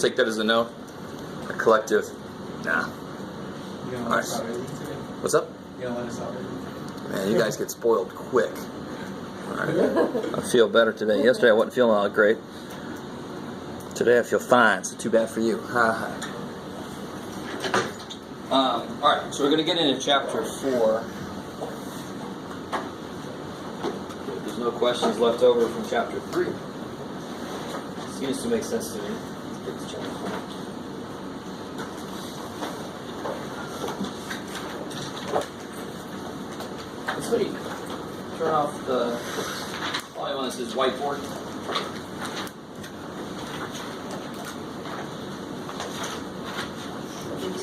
take that as a no. A collective, nah. You gonna All let right. us out early today? What's up? You gonna let us out early? Man, you guys get spoiled quick. All right. I feel better today. Yesterday I wasn't feeling all great. Today I feel fine, so too bad for you. Alright, so we're going to get into chapter 4. There's no questions left over from chapter 3. Seems to make sense to me. Let's get to chapter 4. Somebody turn off the volume on this whiteboard.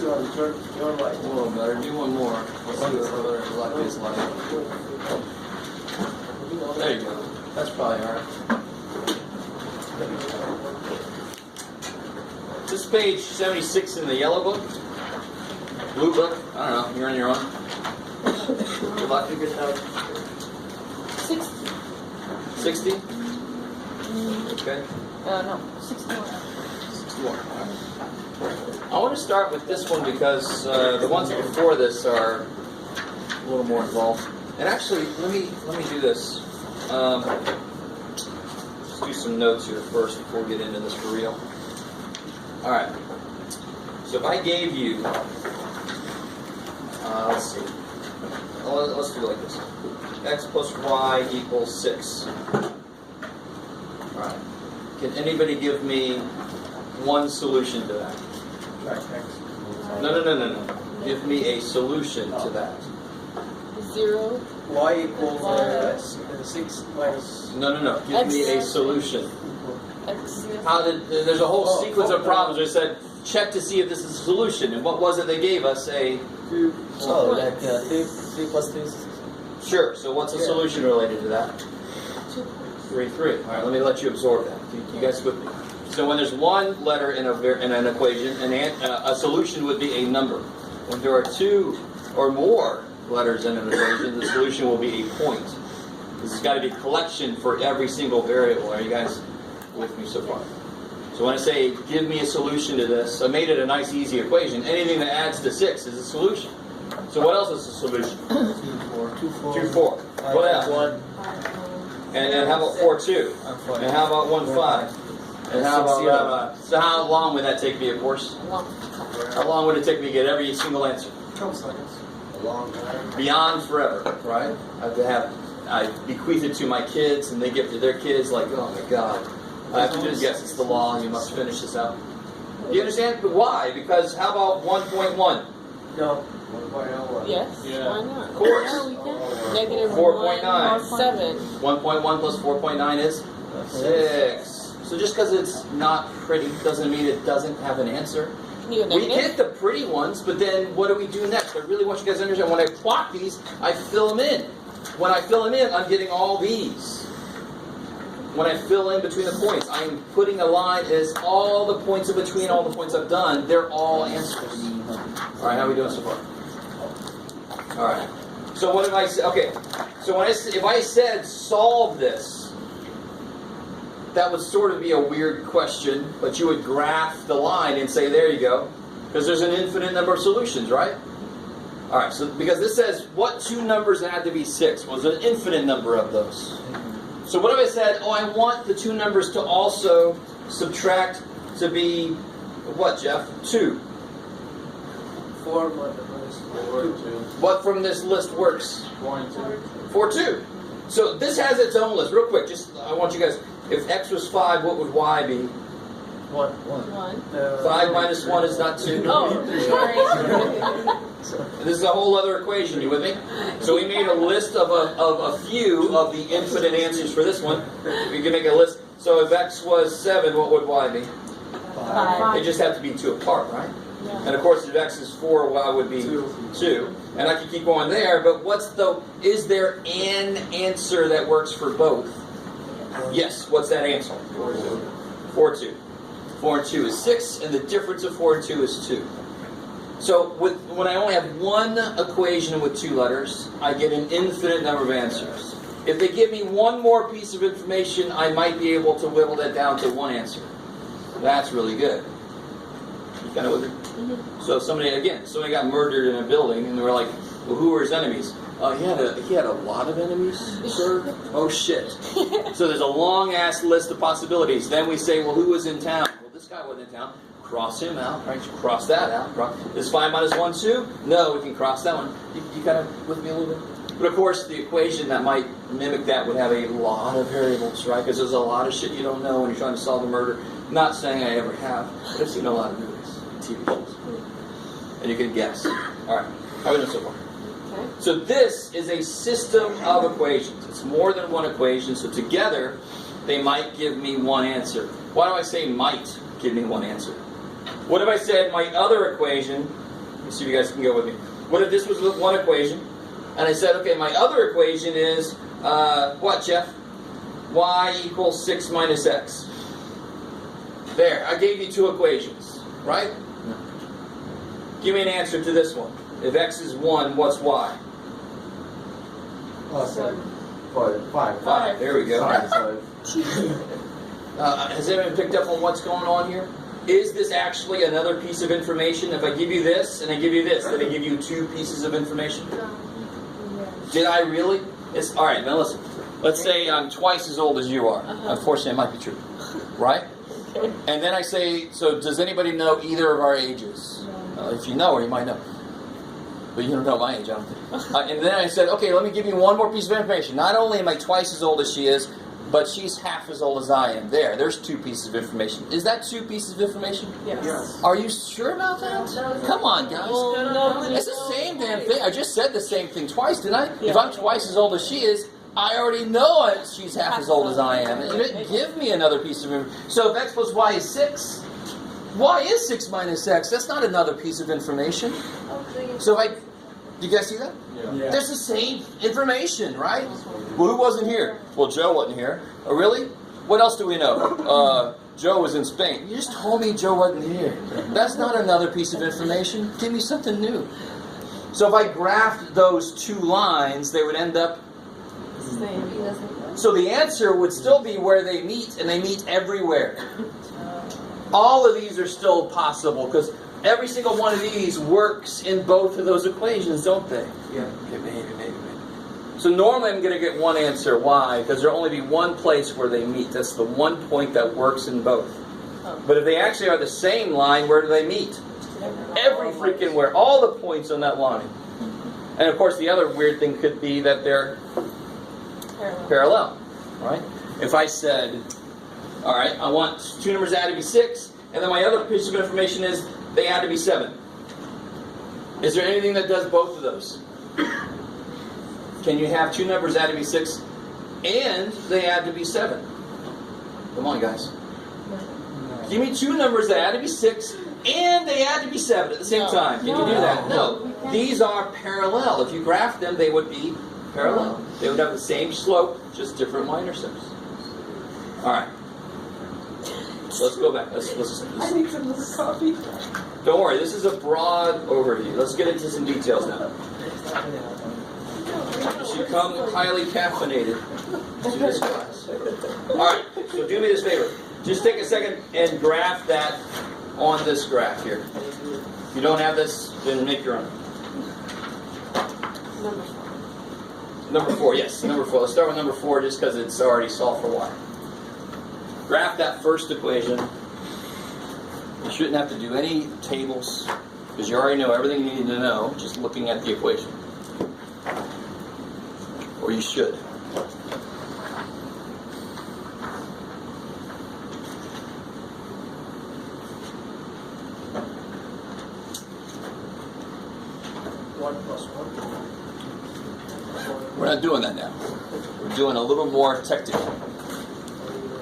A little better. Do one more. Let's see what the light is like. There you go. That's probably alright. This is page 76 in the yellow book. Blue book. I don't know. You're on your own. Good luck. Good help. 60. 60? Okay. No, 61. 61. I want to start with this one because the ones before this are a little more involved. And actually, let me do this. Let's do some notes here first before we get into this for real. All right. So if I gave you, let's see. Let's do it like this. X plus y equals 6. All right. Can anybody give me one solution to that? No. Give me a solution to that. 0. Y equals 6 minus... No. Give me a solution. X. There's a whole sequence of problems where it said, check to see if this is a solution. And what was it they gave us? 3 plus 3 is... Sure, so what's the solution related to that? 3. All right, let me let you absorb that. You guys with me? So when there's one letter in an equation, a solution would be a number. When there are 2 or more letters in an equation, the solution will be a point. This has got to be a collection for every single variable. Are you guys with me so far? So when I say, give me a solution to this, I made it a nice, easy equation. Anything that adds to 6 is a solution. So what else is a solution? 2, 4. What else? 1. And how about 4, 2? And how about 1, 5? And how about, so how long would that take me, of course? How long would it take me to get every single answer? Couple seconds. A long time. Beyond forever, right? I bequeath it to my kids, and they give it to their kids, like, oh my God. I have to just guess it's the law, you must finish this out. Do you understand? But why? Because how about 1.1? No. 1.01. Yes. Yeah. Why not? Of course. Yeah, we can. Negative 4.9. 7. 1.1 plus 4.9 is 6. So just because it's not pretty doesn't mean it doesn't have an answer. We get the pretty ones, but then what do we do next? I really want you guys to understand. When I plot these, I fill them in. When I fill them in, I'm getting all these. When I fill in between the points, I am putting a line as all the points in between all the points I've done. They're all answers. All right, how are we doing so far? All right. So what did I say? Okay. So if I said solve this, that would sort of be a weird question, but you would graph the line and say, there you go. Because there's an infinite number of solutions, right? All right, so because this says, what 2 numbers had to be 6? Was an infinite number of those. So what if I said, I want the 2 numbers to also subtract to be, what, Jeff? 2. 4 minus 4, 2. What from this list works? 4 and 2. 4, 2. So this has its own list. Real quick, I want you guys... If x was 5, what would y be? 1. 5 minus 1 is not 2. This is a whole other equation. You with me? So we made a list of a few of the infinite answers for this one. We can make a list. So if x was 7, what would y be? 5. They just have to be 2 apart, right? Yeah. And of course, if x is 4, y would be 2. And I could keep going there. But is there an answer that works for both? Yes, what's that answer? 4, 2. 4 and 2 is 6, and the difference of 4 and 2 is 2. So when I only have one equation with 2 letters, I get an infinite number of answers. If they give me one more piece of information, I might be able to whittle that down to one answer. That's really good. You kind of with me? So somebody got murdered in a building, and they were like, well, who were his enemies? He had a lot of enemies, sir. Oh, shit. So there's a long-ass list of possibilities. Then we say, well, who was in town? Well, this guy wasn't in town. Cross him out, right? You cross that out. Is 5 minus 1 2? No, we can cross that one. You kind of with me a little bit? But of course, the equation that might mimic that would have a lot of variables, right? Because there's a lot of shit you don't know when you're trying to solve a murder. Not saying I ever have, but I've seen a lot of movies, TV shows. And you can guess. All right. How are we doing so far? Okay. So this is a system of equations. It's more than one equation. So together, they might give me one answer. Why do I say might give me one answer? What if I said my other equation? Let me see if you guys can go with me. What if this was one equation? And I said, okay, my other equation is, what, Jeff? Y equals 6 minus x. There, I gave you 2 equations, right? Give me an answer to this one. If x is 1, what's y? 5. 5. There we go. Sorry. Has anyone picked up on what's going on here? Is this actually another piece of information? If I give you this and I give you this, did I give you 2 pieces of information? Did I really? It's all right. Now listen. Let's say I'm twice as old as you are. Unfortunately, it might be true, right? Okay. And then I say, so does anybody know either of our ages? If you know her, you might know. But you don't know my age, I don't think. And then I said, okay, let me give you one more piece of information. Not only am I twice as old as she is, but she's half as old as I am. There's 2 pieces of information. Is that 2 pieces of information? Yes. Are you sure about that? Come on, guys. It's the same damn thing. I just said the same thing twice, didn't I? Yeah. If I'm twice as old as she is, I already know she's half as old as I am. And you didn't give me another piece of information. So if x plus y is 6, y is 6 minus x. That's not another piece of information. So do you guys see that? Yeah. There's the same information, right? Well, who wasn't here? Well, Joe wasn't here. Oh, really? What else do we know? Joe was in Spain. You just told me Joe wasn't here. That's not another piece of information. Give me something new. So if I graphed those 2 lines, they would end up... So the answer would still be where they meet, and they meet everywhere. All of these are still possible, because every single one of these works in both of those equations, don't they? Yeah. Okay, maybe. So normally I'm going to get one answer. Why? Because there'll only be one place where they meet. That's the one point that works in both. But if they actually are the same line, where do they meet? Every freaking where. All the points on that line. And of course the other weird thing could be that they're parallel. Right? If I said, all right, I want 2 numbers added to be 6, and then my other piece of information is they add to be 7. Is there anything that does both of those? Can you have 2 numbers add to be 6 and they add to be 7? Come on, guys. Give me 2 numbers that add to be 6 and they add to be 7 at the same time. Can you do that? No. These are parallel. If you graph them, they would be parallel. They would have the same slope, just different y intercepts. All right. So let's go back. Let's I need some more coffee. Don't worry, this is a broad overview. Let's get into some details now. You should come highly caffeinated to this class. Alright, so do me this favor. Just take a second and graph that on this graph here. If you don't have this, then make your own. Number 4, yes, number 4. Let's start with number 4 just because it's already solved for y. Graph that first equation. You shouldn't have to do any tables because you already know everything you need to know just looking at the equation. Or you should. We're not doing that now. We're doing a little more technical.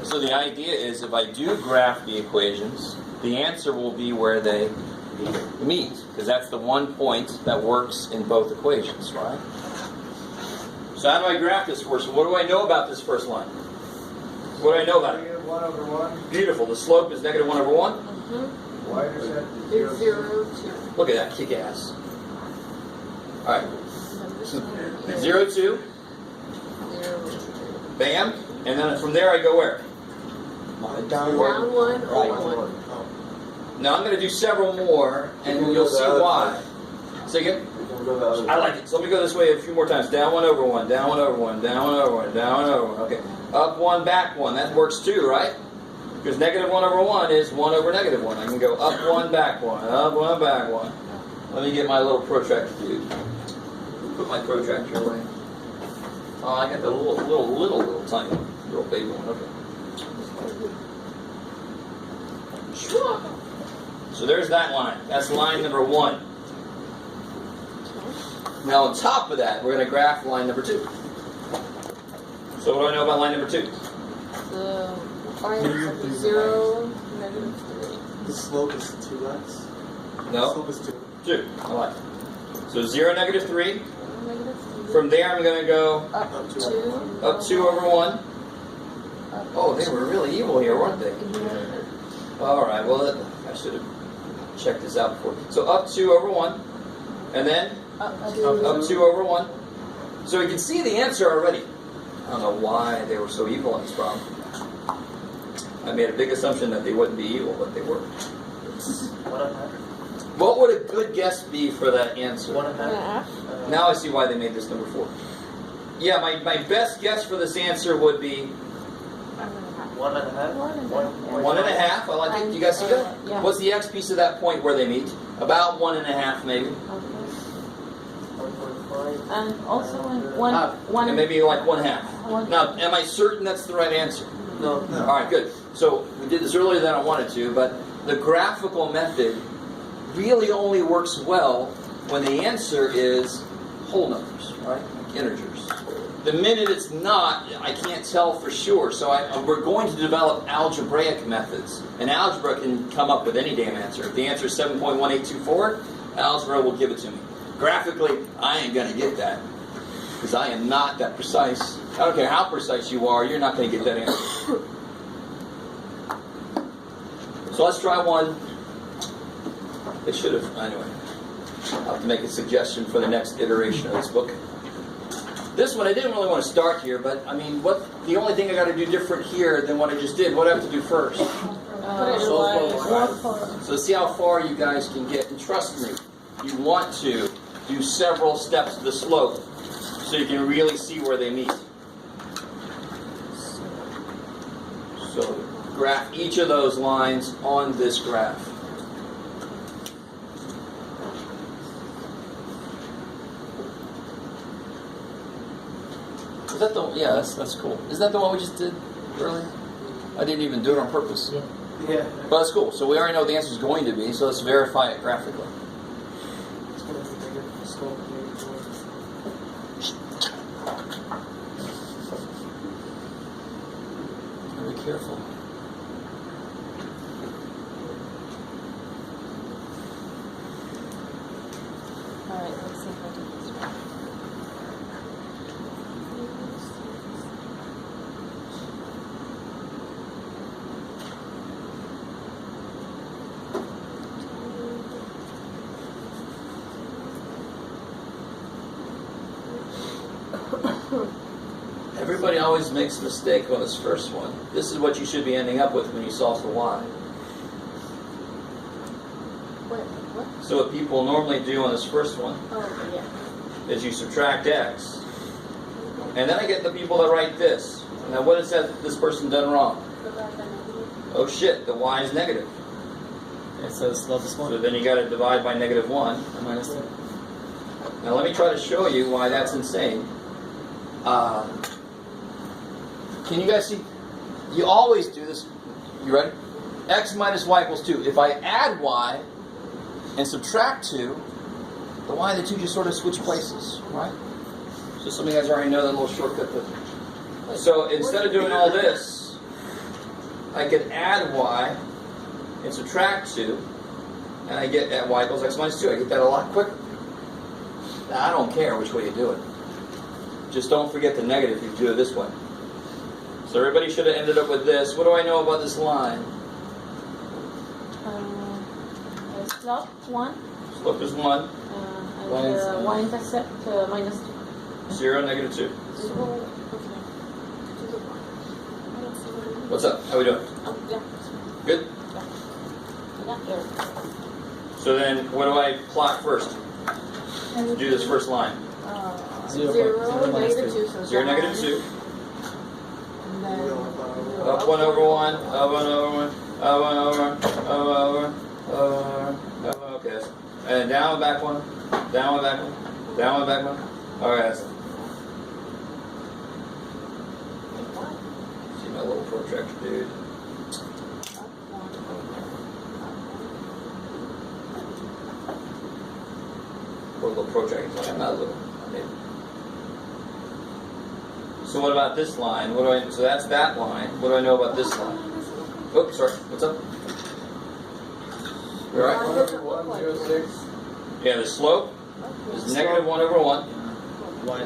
So the idea is if I do graph the equations, the answer will be where they meet, because that's the one point that works in both equations, right? So how do I graph this first? What do I know about this first line? What do I know about it? 1 over 1. Beautiful. The slope is negative 1 over 1. Y intercept is 0, 2. Look at that. Kick ass. All right. 0, 2. Bam. And then from there I go where? Down 1, over Right. 1. Now I'm going to do several more, and you'll see why. Say again? I like it. So let me go this way a few more times. Down one, over one, down one, over one, down one, over one, down one, over one. Okay. Up one, back one. That works too, right? Because negative 1 over 1 is 1 over negative 1. I can go up one, back one, up one, back one. Let me get my little protractor, dude. Put my protractor away. Oh, I got the little tiny one. Little baby one. Okay. So there's that line. That's line number 1. Now on top of that, we're going to graph line number 2. So what do I know about line number 2? The line is 0, negative 3. The slope is 2x. No. The slope is 2. 2. I like it. So 0, negative 3. Negative 3. From there, I'm going to go Up 2. up 2 over 1. Oh, they were really evil here, weren't they? All right. Well, I should have checked this out before. So up 2 over 1, and then Up up 2 over 1. So you can see the answer already. I don't know why they were so evil on this problem. I made a big assumption that they wouldn't be evil, but they were. 1.5. What would a good guess be for that answer? 1.5. Now I see why they made this number 4. Yeah, my best guess for this answer would be 1.5. 1.5. I like it. You guys see that? Yeah. What's the x piece of that point where they meet? About 1.5, maybe. 1.5. And also one. And maybe like 1/2. Now, am I certain that's the right answer? No. All right, good. So we did this earlier than I wanted to, but the graphical method really only works well when the answer is whole numbers, right? Like integers. The minute it's not, I can't tell for sure. So we're going to develop algebraic methods. And algebra can come up with any damn answer. If the answer is 7.1824, algebra will give it to me. Graphically, I ain't going to get that. Because I am not that precise. I don't care how precise you are, you're not going to get that answer. So let's try one. It should have, anyway. I'll have to make a suggestion for the next iteration of this book. This one, I didn't really want to start here, but I mean, the only thing I got to do different here than what I just did, what do I have to do first? So see how far you guys can get. And trust me, you want to do several steps of the slope so you can really see where they meet. So graph each of those lines on this graph. Is that the, yeah, that's cool. Is that the one we just did earlier? I didn't even do it on purpose. Yeah. But that's cool. So we already know what the answer is going to be, so let's verify it graphically. Be careful. Alright, let's see if I do this one. Everybody always makes a mistake on this first one. This is what you should be ending up with when you solve for y. What? So what people normally do on this first one Oh, yeah. is you subtract x. And then I get the people that write this. Now what is that this person done wrong? Oh shit, the y is negative. It says slope is 1. So then you got to divide by -1. Minus 2. Now let me try to show you why that's insane. Can you guys see? You always do this. You ready? X minus y equals 2. If I add y and subtract 2, the y and the 2 just sort of switch places, right? So some of you guys already know that little shortcut. So instead of doing all this, I could add y and subtract 2, and I get that y equals x minus 2. I get that a lot quicker. Now, I don't care which way you do it. Just don't forget the negative if you do it this way. So everybody should have ended up with this. What do I know about this line? Slope 1. Slope is 1. And y-intercept minus 2. 0, -2. 0. What's up? How we doing? Yeah. Good? Yeah, here. So then, what do I plot first? To do this first line. 0, negative 2. So 0, negative 2. And then Up 1 over 1. Up 1 over 1. Up 1 over 1. Up 1 over 1. Up 1. Okay. And down and back 1. Down and back 1. Down and back 1. Alright. See my little protractor, dude. Or a little protractor. I'm not little. So what about this line? What do I? So that's that line. What do I know about this line? Oops, sorry. What's up? You all right? 106. Yeah, the slope is negative 1 over 1.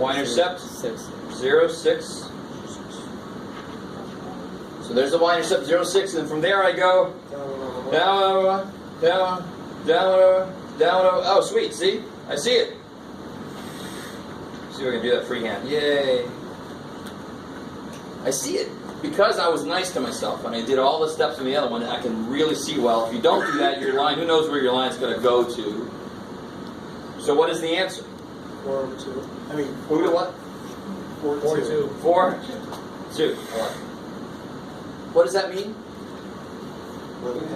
Y-intercept 6. 0, 6. So there's the y-intercept 0, 6, and then from there I go down over, down, down over, down over. Oh, sweet. See? I see it. See if I can do that freehand. Yay. I see it. Because I was nice to myself and I did all the steps in the other one, I can really see well. If you don't do that, your line, who knows where your line's going to go to. So what is the answer? 4 over 2. I mean, Who to what? 4 over 2. 4, 2. What does that mean?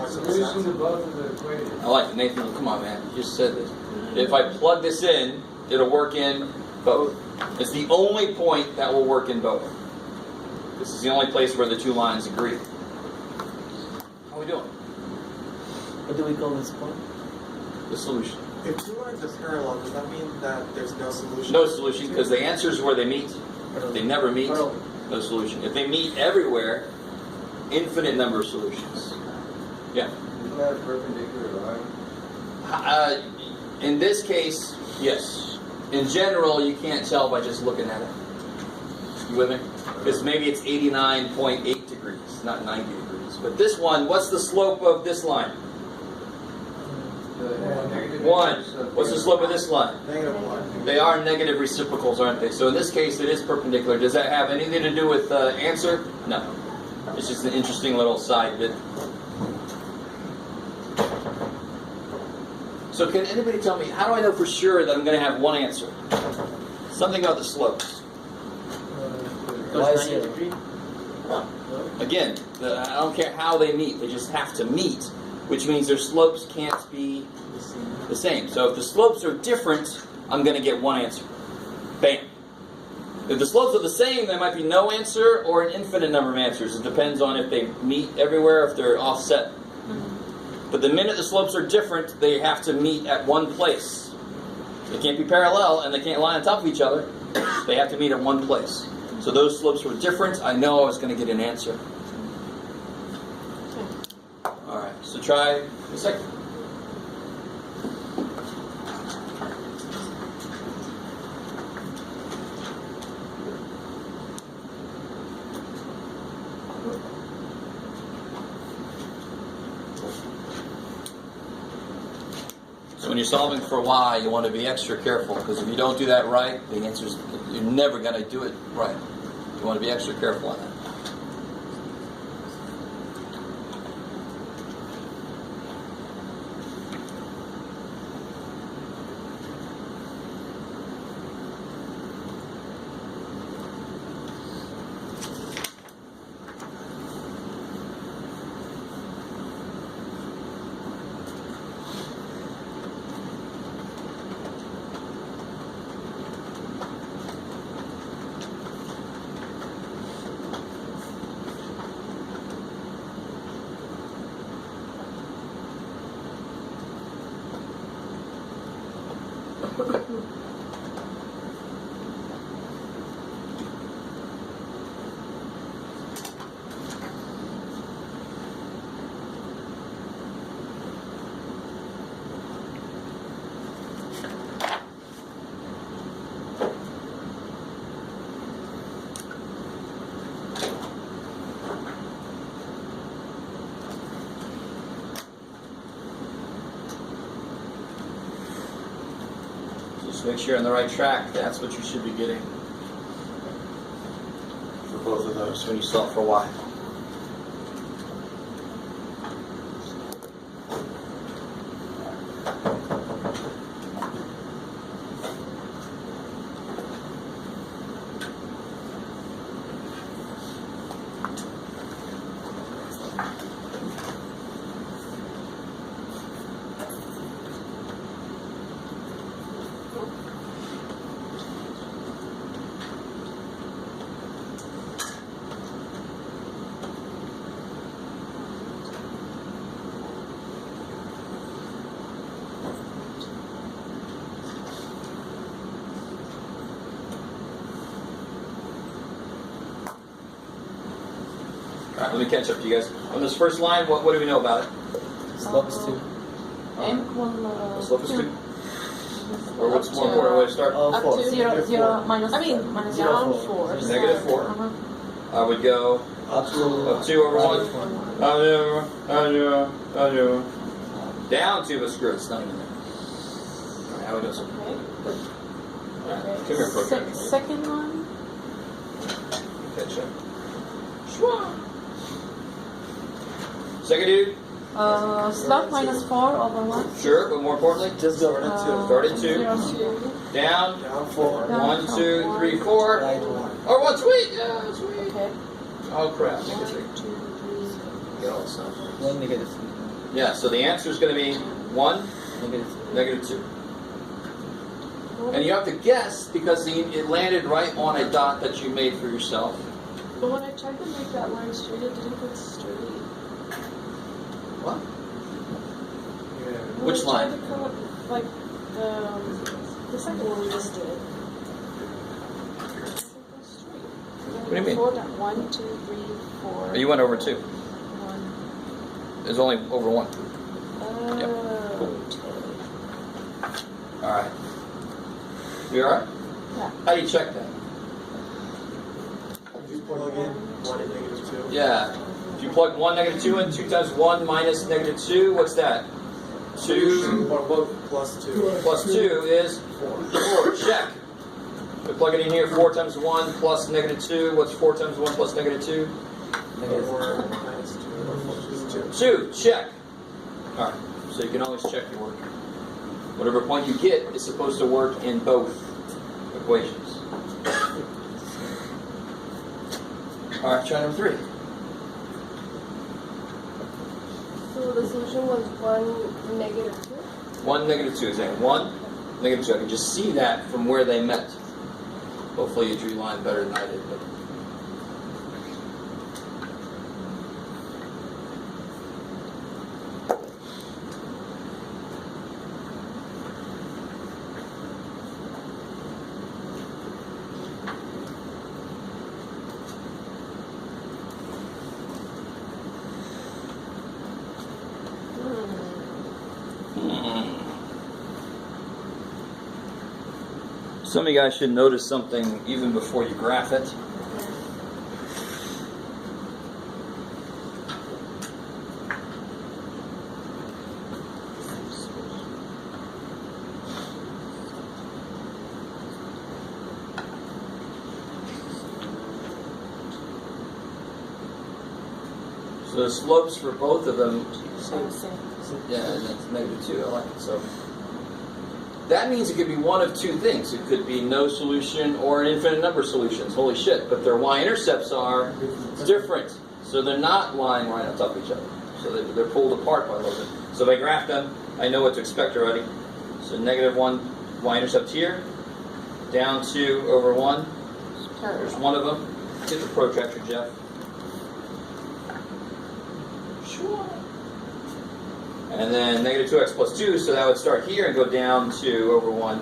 Solution to both of the equations. I like it. Nathan, come on, man. You just said this. If I plug this in, it'll work in both. It's the only point that will work in both. This is the only place where the two lines agree. How are we doing? What do we call this point? The solution. If two lines are parallel, does that mean that there's no solution? No solution, because the answer is where they meet. If they never meet, no solution. If they meet everywhere, infinite number of solutions. Yeah. Isn't that a perpendicular line? In this case, yes. In general, you can't tell by just looking at it. You with me? Because maybe it's 89.8 degrees, not 90 degrees. But this one, what's the slope of this line? 1. What's the slope of this line? Negative 1. They are negative reciprocals, aren't they? So in this case, it is perpendicular. Does that have anything to do with answer? No. It's just an interesting little side bit. So can anybody tell me, how do I know for sure that I'm going to have one answer? Something about the slopes. Again, I don't care how they meet. They just have to meet, which means their slopes can't be the same. So if the slopes are different, I'm going to get one answer. Bam. If the slopes are the same, there might be no answer or an infinite number of answers. It depends on if they meet everywhere, if they're offset. But the minute the slopes are different, they have to meet at one place. They can't be parallel, and they can't lie on top of each other. They have to meet at one place. So those slopes were different. I know I was going to get an answer. All right, so try a second. So when you're solving for y, you want to be extra careful, because if you don't do that right, the answer's, you're never going to do it right. You want to be extra careful on that. Make sure you're on the right track. That's what you should be getting for both of those when you solve for y. Alright, let me catch up to you guys. On this first line, what do we know about it? Slope is 2. M equal The slope is 2. 2. Or what's more important way to start? Oh, Up 4. to 0, 0, minus, I mean, minus Zero, down 4. 4. Negative 4. I would go Up to up 2 over 1. Down 2, but screw it, it's not even there. Alright, how we doing? Okay. Alright, come here, protractor. Second one. Catch up. Second dude? Slope minus 4 over 1. Sure, but more importantly, just go. start at 2. 0, 2. Down. Down 4. Down 1, 2, 3, 4. Right 1. Or 1, sweet! Yeah, sweet. Okay. Oh crap. 1, 2, 3. Get all this up. 1 negative 3. Yeah, so the answer is going to be 1, Negative 3. negative 2. And you have to guess because it landed right on a dot that you made for yourself. But when I tried to make that line straight, it didn't get straight. What? Yeah. When Which I tried line? to come up, like, the second one we just did. It doesn't go straight. What do you mean? 4 down. 1, 2, 3, 4. You went over 2. 1. There's only over 1. Yep. Okay. Alright. You alright? Yeah. How do you check that? You plug in 1 and negative 2. Yeah. If you plug 1, negative 2 in, 2 times 1 minus negative 2, what's that? 2 Or both plus 2. plus 2 is 4. Check. We plug it in here, 4 times 1 plus negative 2. What's 4 times 1 plus negative 2? Negative 4 minus 2. Or 4 is 2. 2. Check. Alright. So you can always check your work. Whatever point you get is supposed to work in both equations. Alright, try number 3. So the solution was 1, negative 2? 1, negative 2 is in. 1, negative 2. I can just see that from where they met. Hopefully you drew line better than I did. But some of you guys should notice something even before you graph it. So the slopes for both of them, Same. yeah, and that's negative 2. I like it. So that means it could be one of 2 things. It could be no solution or an infinite number of solutions. Holy shit. But their y-intercepts are different. So they're not lying right on top of each other. So they're pulled apart by a little bit. So if I graph them, I know what to expect already. So negative 1 y-intercept here. Down 2 over 1. There's one of them. Hit the protractor, Jeff. And then negative 2x plus 2, so that would start here and go down to over 1.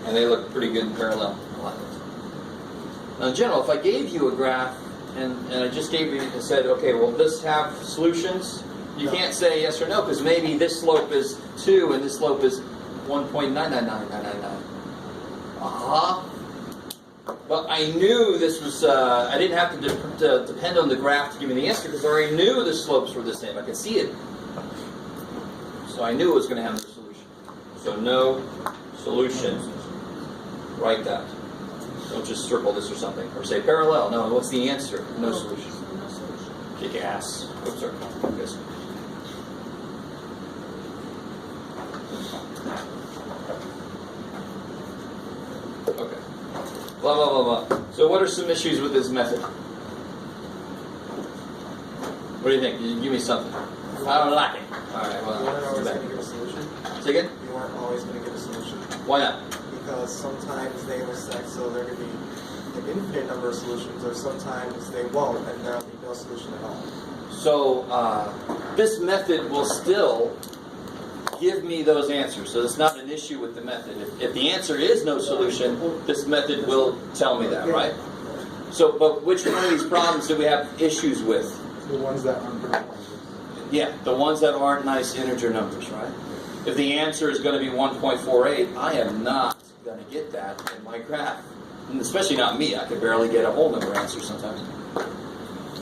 And they look pretty good in parallel. I like it. Now in general, if I gave you a graph and I just gave you and said, okay, will this have solutions? You can't say yes or no, because maybe this slope is 2 and this slope is 1.999999. But I knew this was, I didn't have to depend on the graph to give me the answer because I already knew the slopes were the same. I could see it. So I knew it was going to have no solution. So no solution. Write that. Don't just circle this or something. Or say parallel. No, what's the answer? No solution. Kick your ass. Oops, sorry. Yes. Okay. Blah, blah, blah, blah. So what are some issues with this method? What do you think? Give me something. I don't like it. Alright, You weren't well, always too going to bad. get a solution. Say again? You weren't always going to get a solution. Why not? Because sometimes they intersect, so there could be an infinite number of solutions, or sometimes they won't, and there'll be no solution at all. So, this method will still give me those answers. So it's not an issue with the method. If the answer is no solution, this method will tell me that, right? So, but which one of these problems do we have issues with? The ones that aren't pretty. Yeah, the ones that aren't nice integer numbers, right? If the answer is going to be 1.48, I am not going to get that in my graph. And especially not me. I could barely get a whole number answer sometimes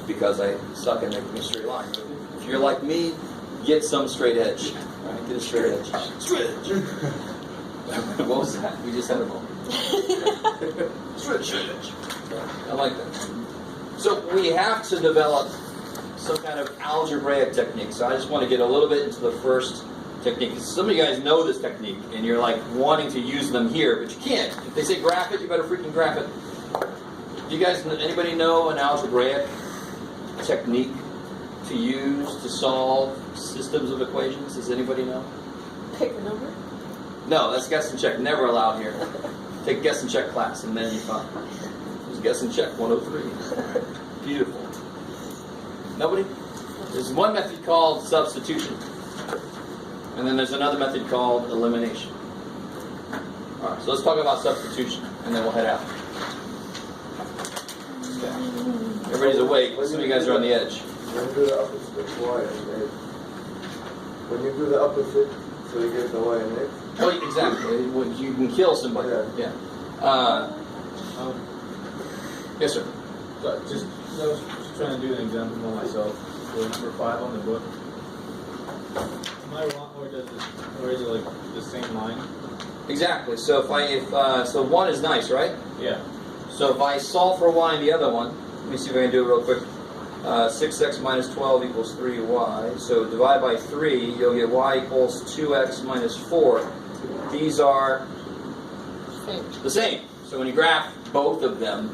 because I suck at making a straight line. If you're like me, get some straight edge. Right? Get a straight edge. Straight edge. What was that? We just had a moment. Straight edge. I like that. So we have to develop some kind of algebraic technique. So I just want to get a little bit into the first technique. Some of you guys know this technique, and you're like wanting to use them here, but you can't. If they say graph it, you better freaking graph it. Do you guys, anybody know an algebraic technique to use to solve systems of equations? Does anybody know? Pick a number. No, that's guess and check. Never allowed here. Take guess and check class, and then you find. Just guess and check 103. Beautiful. Nobody? There's one method called substitution. And then there's another method called elimination. Alright, so let's talk about substitution, and then we'll head out. Okay. Everybody's awake. Some of you guys are on the edge. When you do the opposite, y and x. When you do the opposite, so you get the y and x. Oh, exactly. You can kill somebody. Yeah. Yes, sir. So I was trying to do an example for myself. So number 5 on the book. Am I wrong, or is it like the same line? Exactly. So so 1 is nice, right? Yeah. So if I solve for y in the other one, let me see if I can do it real quick. 6x minus 12 equals 3y. So divide by 3, you'll get y equals 2x minus 4. These are the same. So when you graph both of them,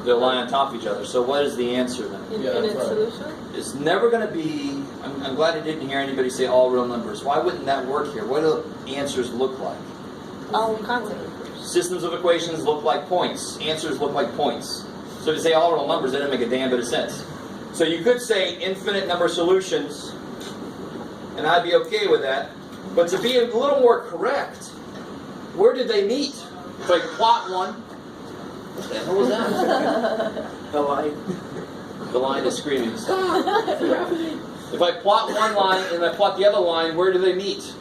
they'll lie on top of each other. So what is the answer then? Infinite solution? It's never going to be, I'm glad I didn't hear anybody say all real numbers. Why wouldn't that work here? What do answers look like? All constant. Systems of equations look like points. Answers look like points. So to say all real numbers, that doesn't make a damn bit of sense. So you could say infinite number solutions, and I'd be okay with that. But to be a little more correct, where did they meet? If I plot one, what the hell was that? The line is screaming. If I plot one line and I plot the other line, where do they meet?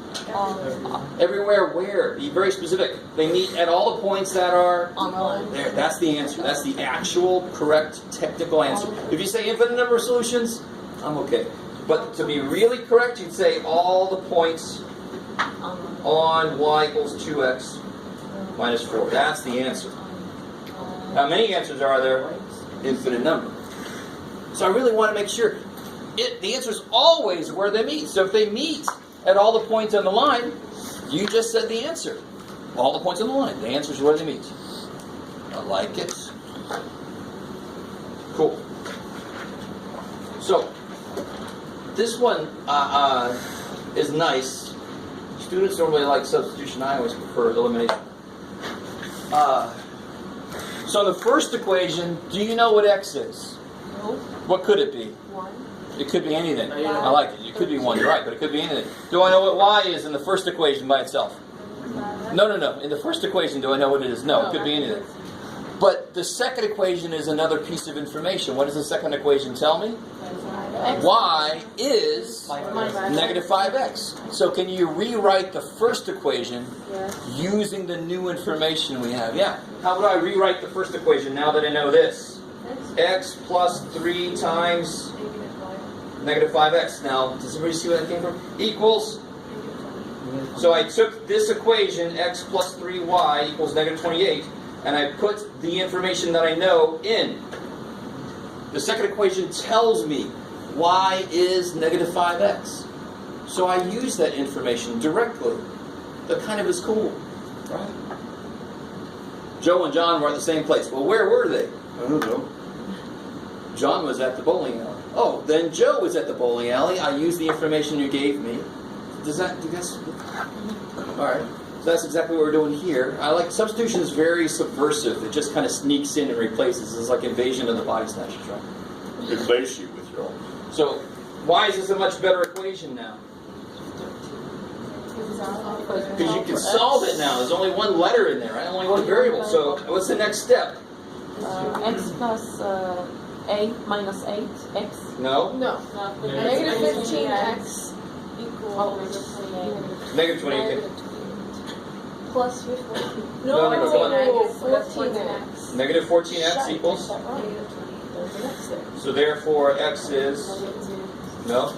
Everywhere. Where? Be very specific. They meet at all the points that are On the line. there. That's the answer. That's the actual correct technical answer. If you say infinite number of solutions, I'm okay. But to be really correct, you'd say all the points on y equals 2x minus 4. That's the answer. How many answers are there? Infinite number. So I really want to make sure the answer is always where they meet. So if they meet at all the points on the line, you just said the answer. All the points on the line. The answer is where they meet. I like it. Cool. So this one is nice. Students normally like substitution. I always prefer elimination. So the first equation, do you know what x is? No. What could it be? 1. It could be anything. I like it. It could be 1, you're right, but it could be anything. Do I know what y is in the first equation by itself? No. In the first equation, do I know what it is? No, it could be anything. But the second equation is another piece of information. What does the second equation tell me? Y is negative 5x. So can you rewrite the first equation using the new information we have? Yeah. How would I rewrite the first equation now that I know this? X plus 3 times negative 5x. Now, does everybody see where that came from? Equals. So I took this equation, x plus 3y equals negative 28, and I put the information that I know in. The second equation tells me y is negative 5x. So I use that information directly. That kind of is cool, right? Joe and John were at the same place. Well, where were they? I don't know. John was at the bowling alley. Oh, then Joe was at the bowling alley. I used the information you gave me. Do you guys? All right. So that's exactly what we're doing here. I like substitution is very subversive. It just kind of sneaks in and replaces. It's like invasion of the body snatchers, right? Replace you with your own. So why is this a much better equation now? Because you can solve it now. There's only one letter in there, right? Only one variable. So what's the next step? X plus a minus 8, x. No? No. Negative 15x equals Negative 20. plus 15. No, no, come on. 14x. Negative 14x equals? There's an x there. So therefore x is? No?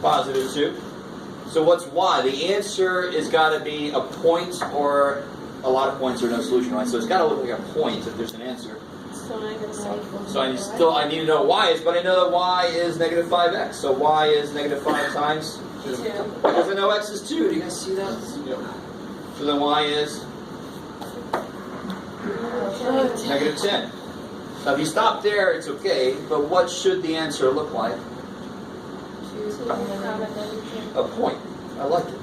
Positive 2. So what's y? The answer is got to be a point or a lot of points or no solution, right? So it's got to look like a point if there's an answer. So So I need to know what y is, but I know that y is negative 5x. So y is negative 5 times 2. Because I know x is 2. Do you guys see that? So then y is negative 10. Now if you stop there, it's okay, but what should the answer look like? A point. I like it.